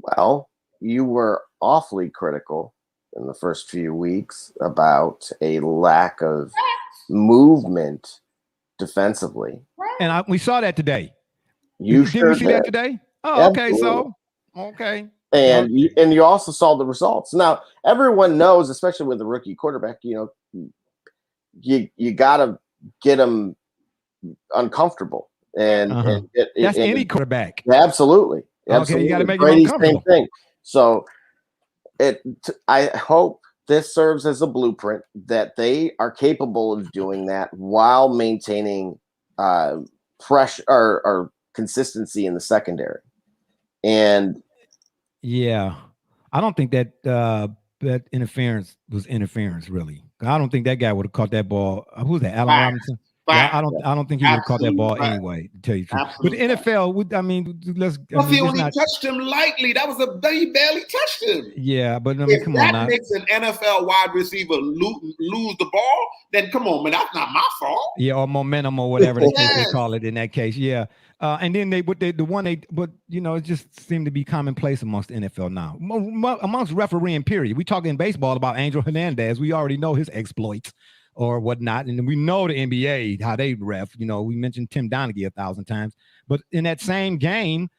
Well, you were awfully critical in the first few weeks about a lack of movement defensively. And we saw that today. Did we see that today? Oh, okay. Absolutely. Okay. And you also saw the results. Now, everyone knows, especially with the rookie quarterback, you got to get them uncomfortable. And that's any quarterback. Absolutely. Okay, you got to make them uncomfortable. Same thing. So I hope this serves as a blueprint that they are capable of doing that while maintaining pressure or consistency in the secondary. And yeah, I don't think that that interference was interference, really. I don't think that guy would have caught that ball. Who's that? Allen Robinson? Yeah, I don't think he would have caught that ball anyway, to tell you the truth. But the NFL, he only touched him lightly. That was he barely touched him. Yeah, but if come on, that makes an NFL wide receiver lose the ball, then come on, man, that's not my fault. Yeah, or momentum or whatever they call it in that case. Yeah. And then but it just seemed to be commonplace amongst the NFL now, amongst refereeing. Period. We talk in baseball about Angel Hernandez. We already know his exploits or whatnot, and we know the NBA how they ref. We mentioned Tim Donaghy 1,000 times, but in that same game,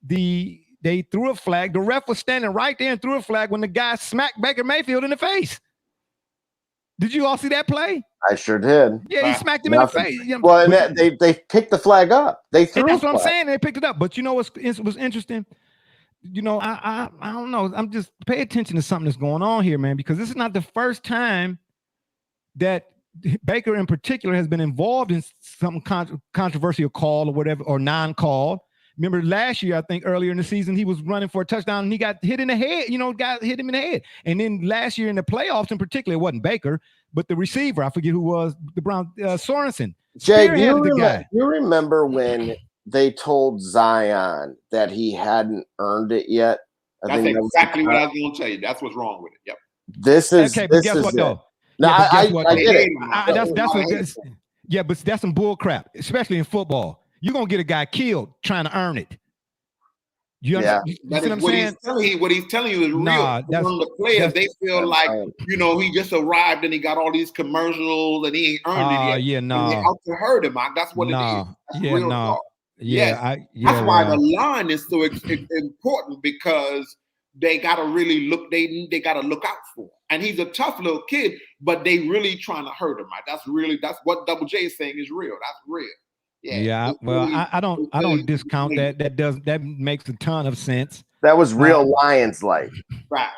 they threw a flag. The ref was standing right there and threw a flag when the guy smacked Baker Mayfield in the face. Did you all see that play? I sure did. Yeah, he smacked him in the face. Well, and they picked the flag up. They threw. That's what I'm saying. They picked it up. But what was interesting? I don't know. I'm just pay attention to something that's going on here, man, because this is not the first time that Baker in particular has been involved in some controversial call or whatever, or non-call. Remember last year, I think earlier in the season, he was running for a touchdown and he got hit in the head, got hit him in the head. And then last year in the playoffs in particular, it wasn't Baker, but the receiver, I forget who was, the Brown, Sorensen. Jay, do you remember when they told Zion that he hadn't earned it yet? That's exactly what I was going to tell you. That's what's wrong with it. Yep. This is okay, but guess what though? No, I get it. Yeah, but that's some bull crap, especially in football. You're going to get a guy killed trying to earn it. You see what I'm saying? What he's telling you is real. From the players, they feel like, he just arrived and he got all these commercials and he ain't earned it yet. Yeah, no. And they out to hurt him. That's what it is. That's real talk. That's why the line is so important, because they got to really look, they got to look out for him. And he's a tough little kid, but they really trying to hurt him. That's what Double J is saying is real. That's real. Yeah. Well, really, I don't discount that. That makes a ton of sense. That was real Lions like. Right.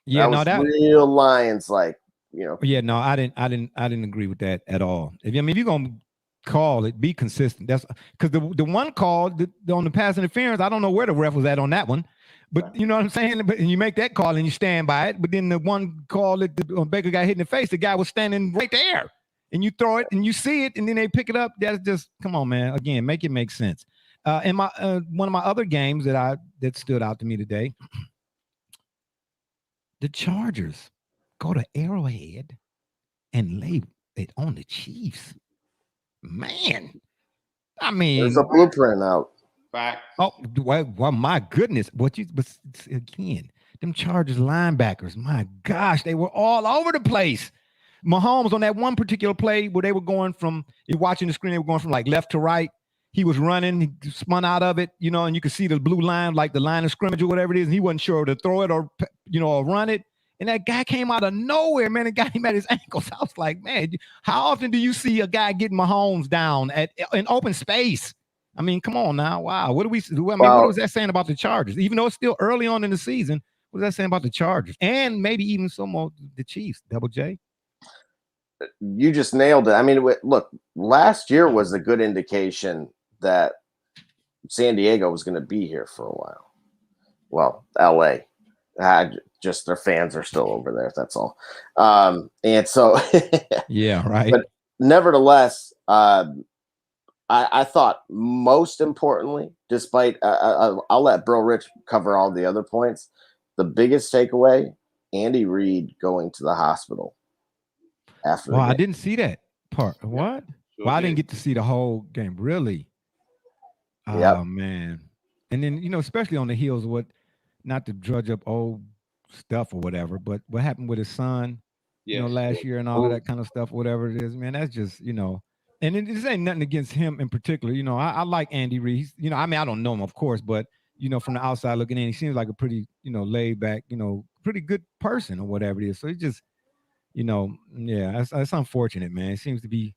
Yeah, that was real Lions like, Yeah, no, I didn't agree with that at all. If you're gonna call it, be consistent. That's because the one call on the pass interference, I don't know where the ref was at on that one. But you know what I'm saying? But you make that call and you stand by it. But then the one call that Baker got hit in the face, the guy was standing right there. And you throw it and you see it and then they pick it up. That's just, come on, man. Again, make it make sense. In my one of my other games that stood out to me today, the Chargers go to Arrowhead and lay it on the Chiefs. Man, I mean, there's a blueprint out. Fact. Oh, well, my goodness. But again, them Chargers linebackers, my gosh, they were all over the place. Mahomes on that one particular play where they were going from, you're watching the screen, they were going from like left to right. He was running, he spun out of it, and you could see the blue line, like the line of scrimmage or whatever it is. And he wasn't sure to throw it or, or run it. And that guy came out of nowhere, man, and got him at his ankles. I was like, man, how often do you see a guy getting Mahomes down in open space? I mean, come on now. Wow. What what was that saying about the Chargers? Even though it's still early on in the season, what was that saying about the Chargers? And maybe even some more the Chiefs, Double J? You just nailed it. I mean, look, last year was a good indication that San Diego was going to be here for a while. Well, LA, just their fans are still over there. That's all. And so, yeah, right. But nevertheless, I thought most importantly, despite I'll let Bro Rich cover all the other points. The biggest takeaway: Andy Reid going to the hospital. After I didn't see that part. What? Sure, well, I didn't get to see the whole game. Really? Oh, man. And then, especially on the heels of not to drudge up old stuff or whatever, but what happened with his son, last year and all of that kind of stuff, whatever it is, man, that's just, and this ain't nothing against him in particular. I like Andy Reid. I mean, I don't know him, of course, but, from the outside looking in, he seems like a pretty, laid back, pretty good person or whatever it is. So he just, it's unfortunate, man. It seems to be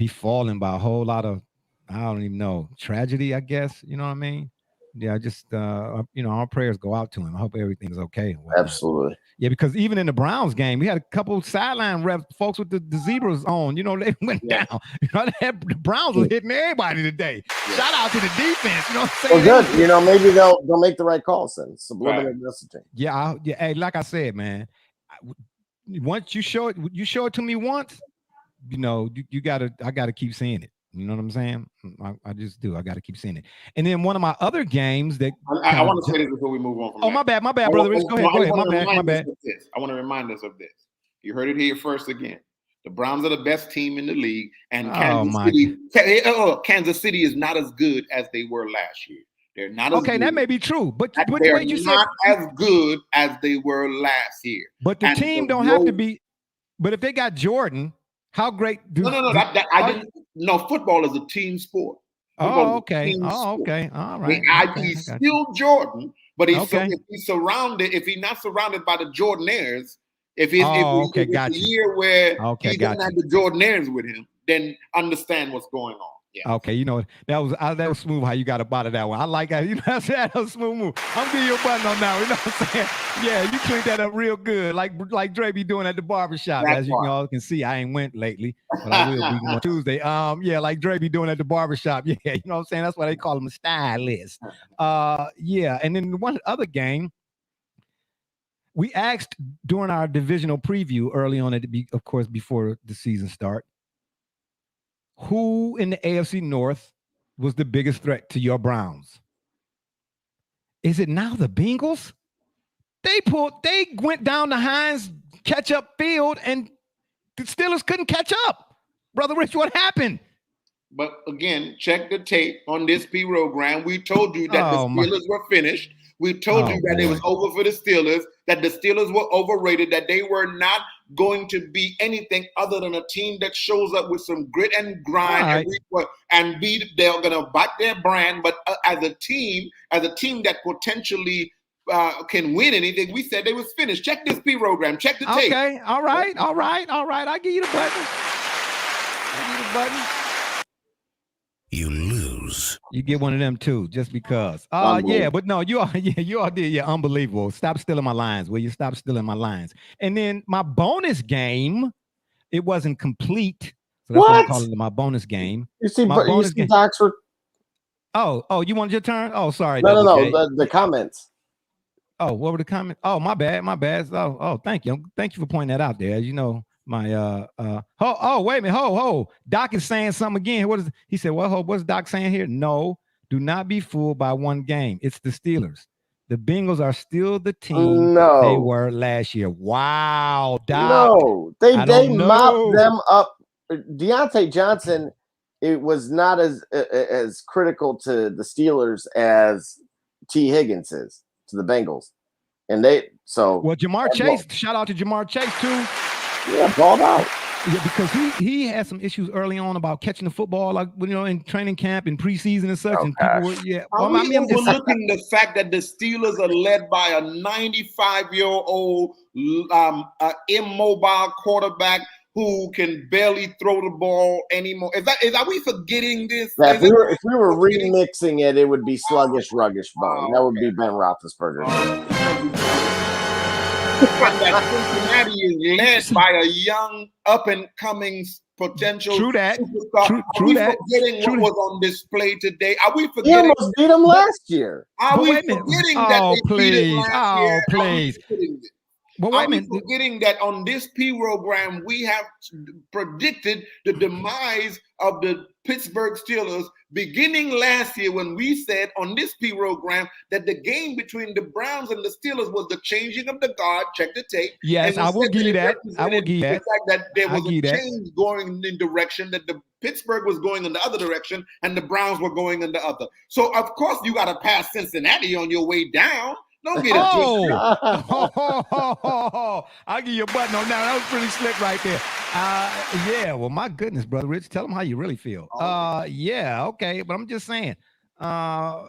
falling by a whole lot of, I don't even know, tragedy, I guess. You know what I mean? Yeah, just our prayers go out to him. I hope everything's okay. Absolutely. Yeah, because even in the Browns game, we had a couple sideline reps, folks with the zebras on. They went down. The Browns was hitting everybody today. Yeah. Shout out to the defense. You know what I'm saying? Well, good. Maybe they'll make the right calls then. Subliminal messaging. Yeah, hey, like I said, man. Once you show it to me once, I gotta keep seeing it. You know what I'm saying? I just do. I gotta keep seeing it. And then one of my other games that I want to say this before we move on. From my bad, brother. Go ahead. My bad. I want to remind us of this. You heard it here first again. The Browns are the best team in the league, and Kansas City is not as good as they were last year. They're not as okay. good. That may be true, but They're wait, you not said as good as they were last year. But the team don't have to be. But if they got Jordan, how great? No, football is a team sport. Oh, okay. Oh, okay. All right. He's still Jordan, but he's if he's not surrounded by the Jordaires, if it's a year where he doesn't have the Jordaires with him, then understand what's going on. Yeah. Okay, you know that was smooth how you got up out of that one. I like that. You know what I'm saying? That was smooth move. I'm giving you a button on that one. You know what I'm saying? Yeah, you cleaned that up real good, like Dre be doing at the barbershop. As you all can see, I ain't went lately, but I will be on Tuesday. Yeah, like Dre be doing at the barbershop. Yeah, you know what I'm saying? That's why they call him a stylist. Yeah, and then one other game, we asked during our divisional preview early on of course, before the season start, who in the AFC North was the biggest threat to your Browns? Is it now the Bengals? They went down the Heinz catch-up field, and the Steelers couldn't catch up. Brother Rich, what happened? But again, check the tape on this program. We told you that the Steelers were finished. We told you that it was over for the Steelers, that the Steelers were overrated, that they were not going to be anything other than a team that shows up with some grit and grind they're going to back their brand. But as a team that potentially can win anything, we said they was finished. Check this program. Check the tape. Okay. All right. I'll give you the button. You lose. You get one of them too, just because. Yeah, but no, you all did. Yeah, unbelievable. Stop stealing my lines. Will you stop stealing my lines? And then my bonus game, it wasn't complete. So that's what I'm calling it, my bonus game. You see Doc's Oh, you wanted your turn? Oh, sorry. No. The comments. Oh, what were the comments? Oh, my bad. Oh, thank you. Thank you for pointing that out there. As you know, my wait a minute. Doc is saying something again. What is he said? Well, what's Doc saying here? No, do not be fooled by one game. It's the Steelers. The Bengals are still the team they were last year. Wow, Doc. No, they mopped them up. Deontay Johnson, it was not as critical to the Steelers as T. Higgins is to the Bengals. And Jamar Chase, shout out to Jamar Chase too. Yeah, balled out. Yeah, because he had some issues early on about catching the football, like in training camp and preseason and such. And people were, overlooking the fact that the Steelers are led by a 95-year-old immobile quarterback who can barely throw the ball anymore. Are we forgetting this? Yeah, if we were remixing it would be sluggish, ruggish bone. That would be Ben Roethlisberger. That Cincinnati is led by a young, up-and-coming potential superstar. Are we forgetting what was on display today? Are we forgetting? He almost beat him last year. Are we forgetting that they beat him last year? Please. Are we forgetting that on this program we have predicted the demise of the Pittsburgh Steelers beginning last year when we said on this program that the game between the Browns and the Steelers was the changing of the guard. Check the tape. Yes, I will give you that. I will give you that. The fact that there was a change going in direction, that the Pittsburgh was going in the other direction and the Browns were going in the other. So, of course, you got to pass Cincinnati on your way down. Don't get it. I'll give you a button on that. That was pretty slick right there. Yeah, well, my goodness, Brother Rich, tell them how you really feel. Yeah, okay, but I'm just saying. So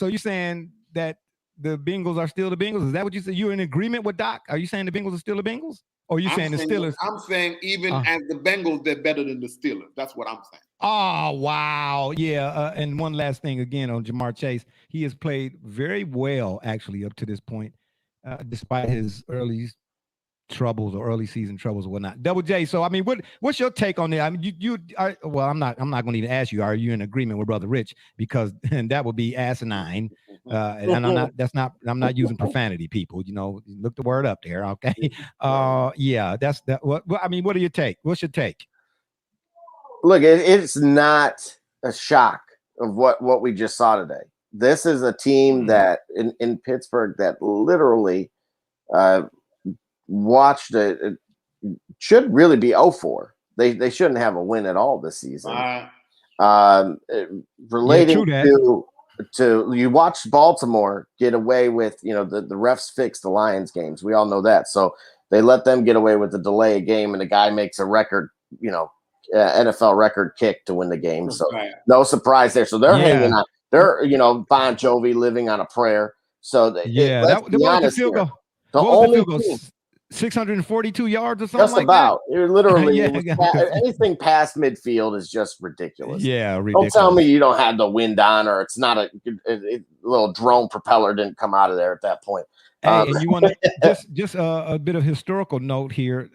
you're saying that the Bengals are still the Bengals? Is that what you said? You're in agreement with Doc? Are you saying the Bengals are still the Bengals? Or are you saying the Steelers? I'm saying even as the Bengals, they're better than the Steelers. That's what I'm saying. Oh, wow. Yeah. And one last thing again on Jamar Chase. He has played very well, actually, up to this point, despite his early troubles or early season troubles or whatnot. Double J. So, I mean, what's your take on that? I mean, I'm not going to even ask you, are you in agreement with Brother Rich? Because that would be asinine. And I'm not using profanity, people, look the word up there. Okay. Yeah, that's that. I mean, what do you take? What's your take? Look, it's not a shock of what we just saw today. This is a team that in Pittsburgh that literally watched should really be 0-4. They shouldn't have a win at all this season. Relating to you watched Baltimore get away with, the refs fixed the Lions games. We all know that. So they let them get away with the delay game, and the guy makes a record, NFL record kick to win the game. So no surprise there. So they're hanging on. They're, Bon Jovi living on a prayer. So let's be honest here. The only team, 642 yards or something just about. You're literally Yeah. anything past midfield is just ridiculous. Yeah, ridiculous. Don't tell me you don't have the wind on, or it's not a little drone propeller didn't come out of there at that point. Hey, and you want just a bit of historical note here.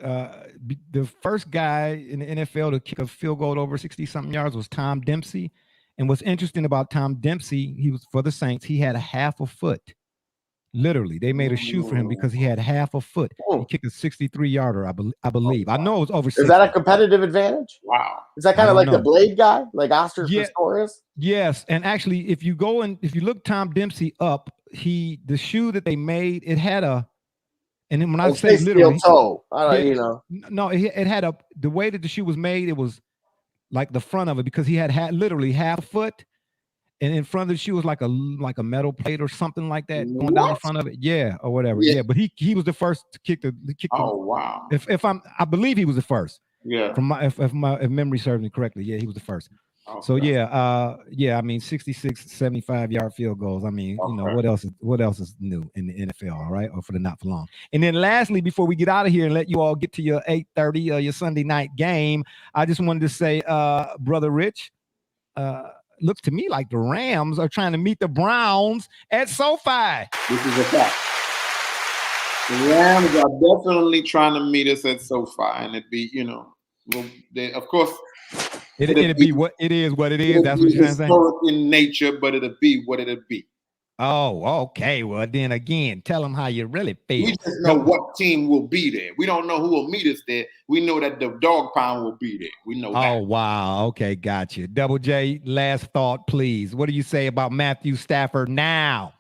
The first guy in the NFL to kick a field goal over 60-something yards was Tom Dempsey. And what's interesting about Tom Dempsey, he was for the Saints. He had a half a foot. Literally, they made a shoe for him because he had half a foot. He kicked a 63-yarder, I believe. I know it was over 60. Is that a competitive advantage? Wow. Is that kind of like the Blade guy, like Oscar Pistorius? Yes, and actually, if you look Tom Dempsey up, the shoe that they made, it had a, and then when I say literally, toe, no, it had the way that the shoe was made, it was like the front of it, because he had literally half a foot. And in front of the shoe was like a metal plate or something like that going down the front of it, or whatever. Yeah, but he was the first to kick the. Wow! I believe he was the first. Yeah. If memory serves me correctly, he was the first. Okay. So I mean 66, 75-yard field goals. I mean, what else is new in the NFL? All right, or for the not for long. And then lastly, before we get out of here and let you all get to your 8:30 or your Sunday night game, I just wanted to say, Brother Rich, looks to me like the Rams are trying to meet the Browns at SoFi. This is a fact. The Rams are definitely trying to meet us at SoFi, and it'd be, of course, it'd be what it is. What it is. That's what you're saying. In nature, but it'll be what it'll be. Oh, okay. Well, then again, tell them how you really feel. We just know what team will be there. We don't know who will meet us there. We know that the dog pound will be there. We know that. Oh, wow. Okay, gotcha. Double J, last thought, please. What do you say about Matthew Stafford now?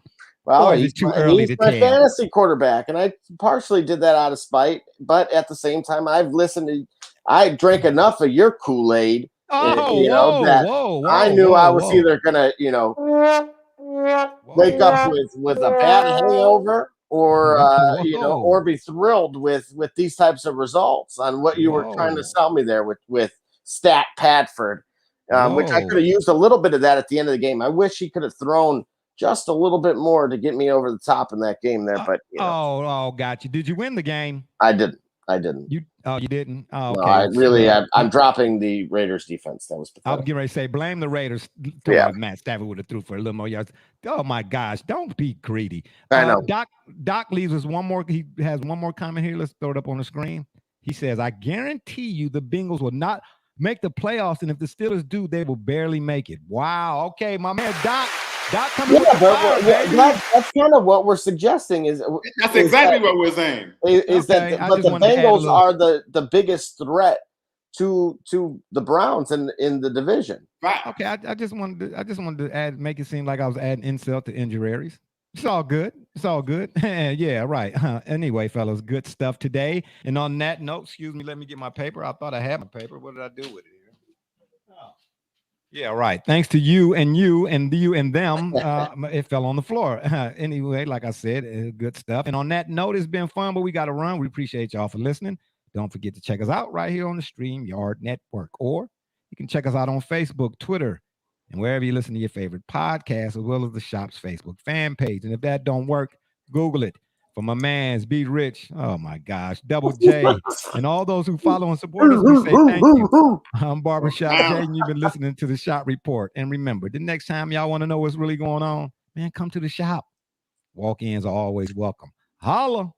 Well, he's too early to tell. He's my fantasy quarterback, and I partially did that out of spite. But at the same time, I drank enough of your Kool-Aid. Whoa, I knew I was either gonna, wake up with a bad hangover, or or be thrilled with these types of results on what you were trying to sell me there with Stat Padford, which I could have used a little bit of that at the end of the game. I wish he could have thrown just a little bit more to get me over the top in that game there, but got you. Did you win the game? I didn't. You didn't? Oh, okay. No, I really, I'm dropping the Raiders defense. That was pathetic. I was getting ready to say, blame the Raiders. Matt Stafford would have threw for a little more yards. Oh my gosh, don't be greedy. I know. Doc leaves us one more. He has one more comment here. Let's throw it up on the screen. He says, I guarantee you the Bengals will not make the playoffs, and if the Steelers do, they will barely make it. Wow. Okay, my man Doc coming with the fire, that's kind of what we're suggesting. That's exactly what we're saying. The Bengals are the biggest threat to the Browns in the division. Right. Okay, I just wanted to make it seem like I was adding insult to injuries. It's all good. Yeah, right. Anyway, fellas, good stuff today. And on that note, excuse me, let me get my paper. I thought I had my paper. What did I do with it? Yeah, right. Thanks to you and them, it fell on the floor. Anyway, like I said, good stuff. And on that note, it's been fun, but we got to run. We appreciate y'all for listening. Don't forget to check us out right here on the StreamYard Network, or you can check us out on Facebook, Twitter, and wherever you listen to your favorite podcast, as well as the shop's Facebook fan page. And if that don't work, Google it. For my mans, Be Rich, oh my gosh, Double J, and all those who follow and support us, we say thank you. I'm Barbershop Jay, and you've been listening to the Shop Report. And remember, the next time y'all want to know what's really going on, man, come to the shop. Walk-ins are always welcome. Holla.